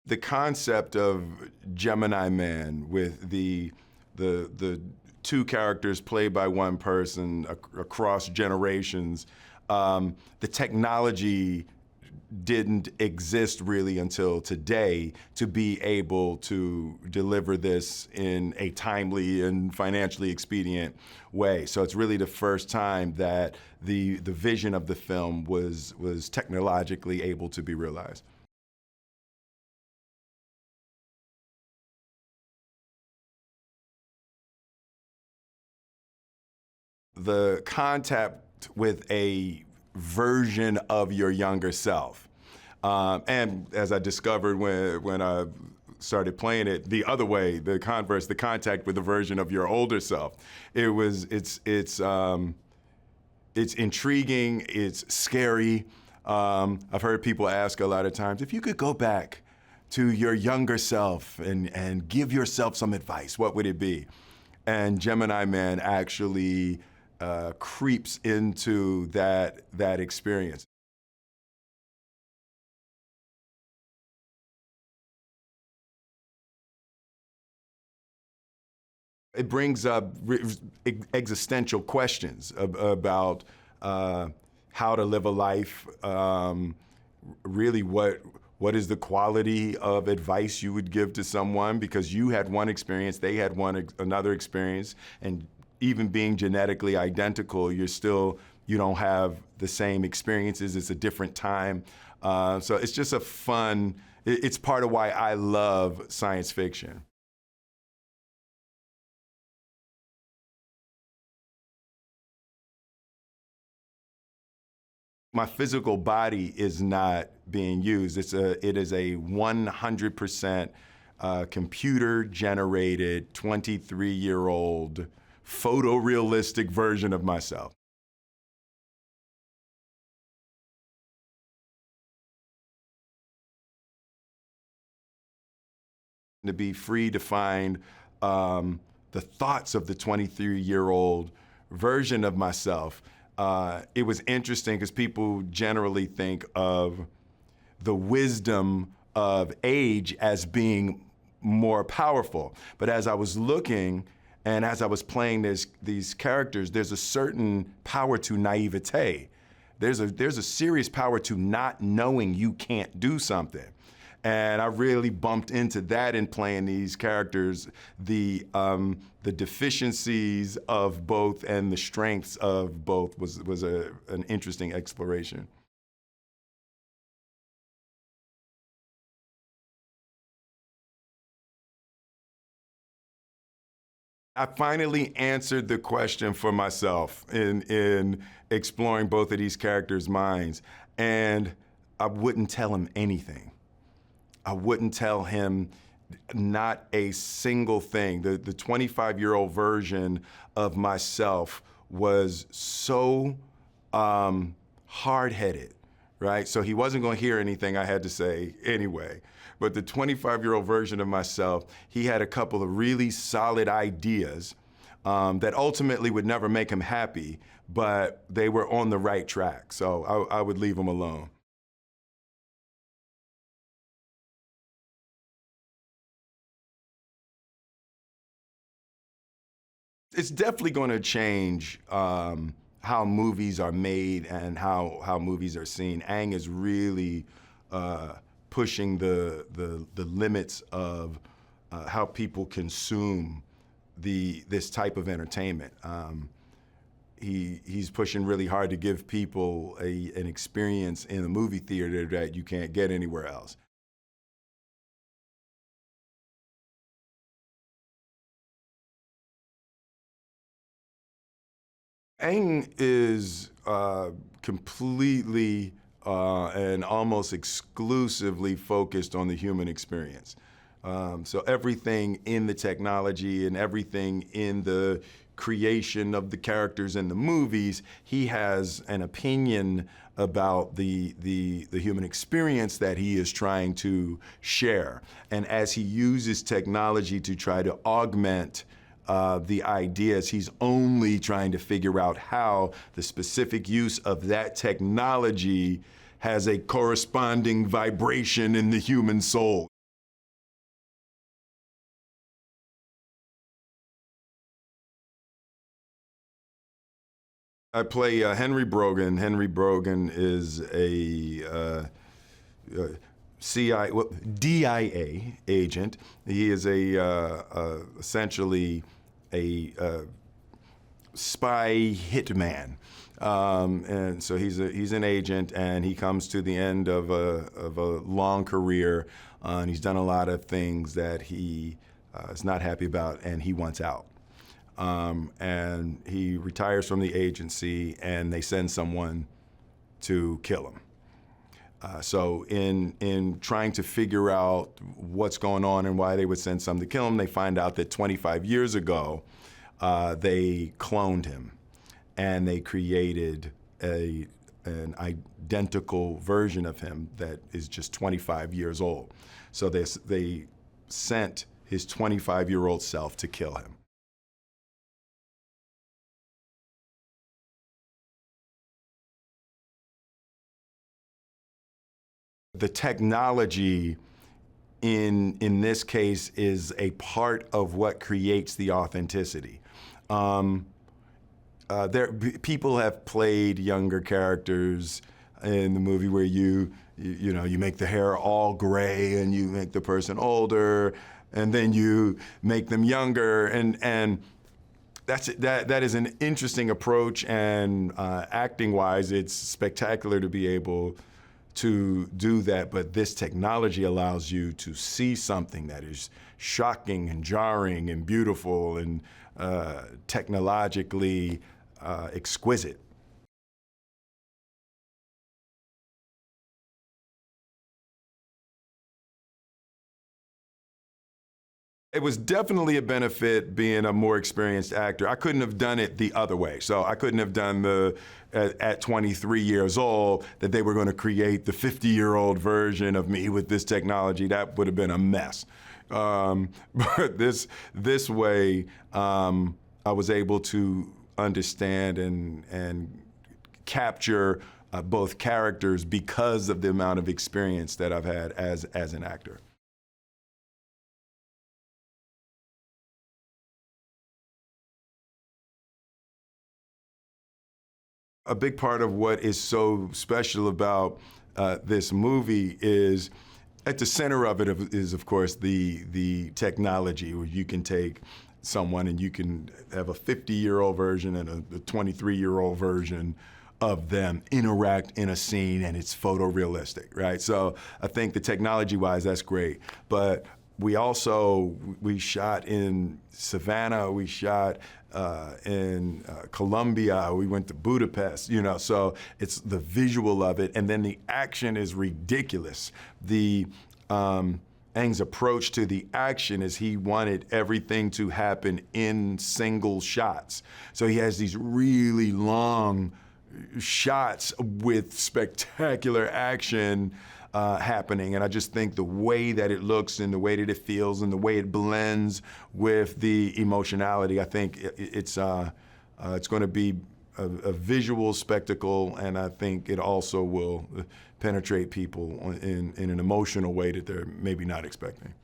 The concept of Gemini Man with the two characters played by one person across generations, the technology didn't exist really until today to be able to deliver this in a timely and financially expedient way. So it's really the first time that the vision of the film was technologically able to be realized. The contact with a version of your younger self. And as I discovered when I started playing it the other way, the converse, the contact with the version of your older self. It's intriguing, it's scary. I've heard people ask a lot of times, if you could go back to your younger self and give yourself some advice, what would it be? And Gemini Man actually creeps into that experience. It brings up existential questions about how to live a life, really what is the quality of advice you would give to someone, because you had one experience, they had another experience, and even being genetically identical, you don't have the same experiences. It's a different time. So it's just a fun, it's part of why I love science fiction. My physical body is not being used. It is a 100% computer-generated 23-year-old photorealistic version of myself. To be free to find the thoughts of the 23-year-old version of myself. It was interesting because people generally think of the wisdom of age as being more powerful. But as I was looking and as I was playing these characters, there's a certain power to naivete. There's a serious power to not knowing you can't do something. And I really bumped into that in playing these characters, the deficiencies of both and the strengths of both was an interesting exploration. I finally answered the question for myself in exploring both of these characters' minds, and I wouldn't tell him anything. I wouldn't tell him not a single thing. The 25-year-old version of myself was so hard-headed, right? So he wasn't going to hear anything I had to say anyway. But the 25-year-old version of myself, he had a couple of really solid ideas that ultimately would never make him happy, but they were on the right track. So I would leave him alone. It's definitely going to change how movies are made and how movies are seen. Aang is really pushing the limits of how people consume this type of entertainment. He's pushing really hard to give people an experience in a movie theater that you can't get anywhere else. Aang is completely and almost exclusively focused on the human experience. So everything in the technology and everything in the creation of the characters in the movies, he has an opinion about the human experience that he is trying to share. And as he uses technology to try to augment the ideas, he's only trying to figure out how the specific use of that technology has a corresponding vibration in the human soul. I play Henry Brogan. Henry Brogan is a DIA agent. He is essentially a spy hitman. And so he's an agent, and he comes to the end of a long career, and he's done a lot of things that he is not happy about, and he wants out. And he retires from the agency, and they send someone to kill him. So in trying to figure out what's going on and why they would send someone to kill him, they find out that 25 years ago, they cloned him, and they created an identical version of him that is just 25 years old. So they sent his 25-year-old self to kill him. The technology in this case is a part of what creates the authenticity. People have played younger characters in the movie where you make the hair all gray and you make the person older, and then you make them younger, and that is an interesting approach, and acting-wise, it's spectacular to be able to do that, but this technology allows you to see something that is shocking and jarring and beautiful and technologically exquisite. It was definitely a benefit being a more experienced actor. I couldn't have done it the other way. So I couldn't have done at 23 years old, that they were going to create the 50-year-old version of me with this technology. That would have been a mess. But this way, I was able to understand and capture both characters because of the amount of experience that I've had as an actor. A big part of what is so special about this movie is, at the center of it is, of course, the technology, where you can take someone and you can have a 50-year-old version and a 23-year-old version of them interact in a scene, and it's photorealistic, right? So I think the technology-wise, that's great. But we shot in Savannah, we shot in Colombia, we went to Budapest, so it's the visual of it, and then the action is ridiculous. Aang's approach to the action is he wanted everything to happen in single shots. So he has these really long shots with spectacular action happening, and I just think the way that it looks and the way that it feels and the way it blends with the emotionality, I think it's going to be a visual spectacle, and I think it also will penetrate people in an emotional way that they're maybe not expecting.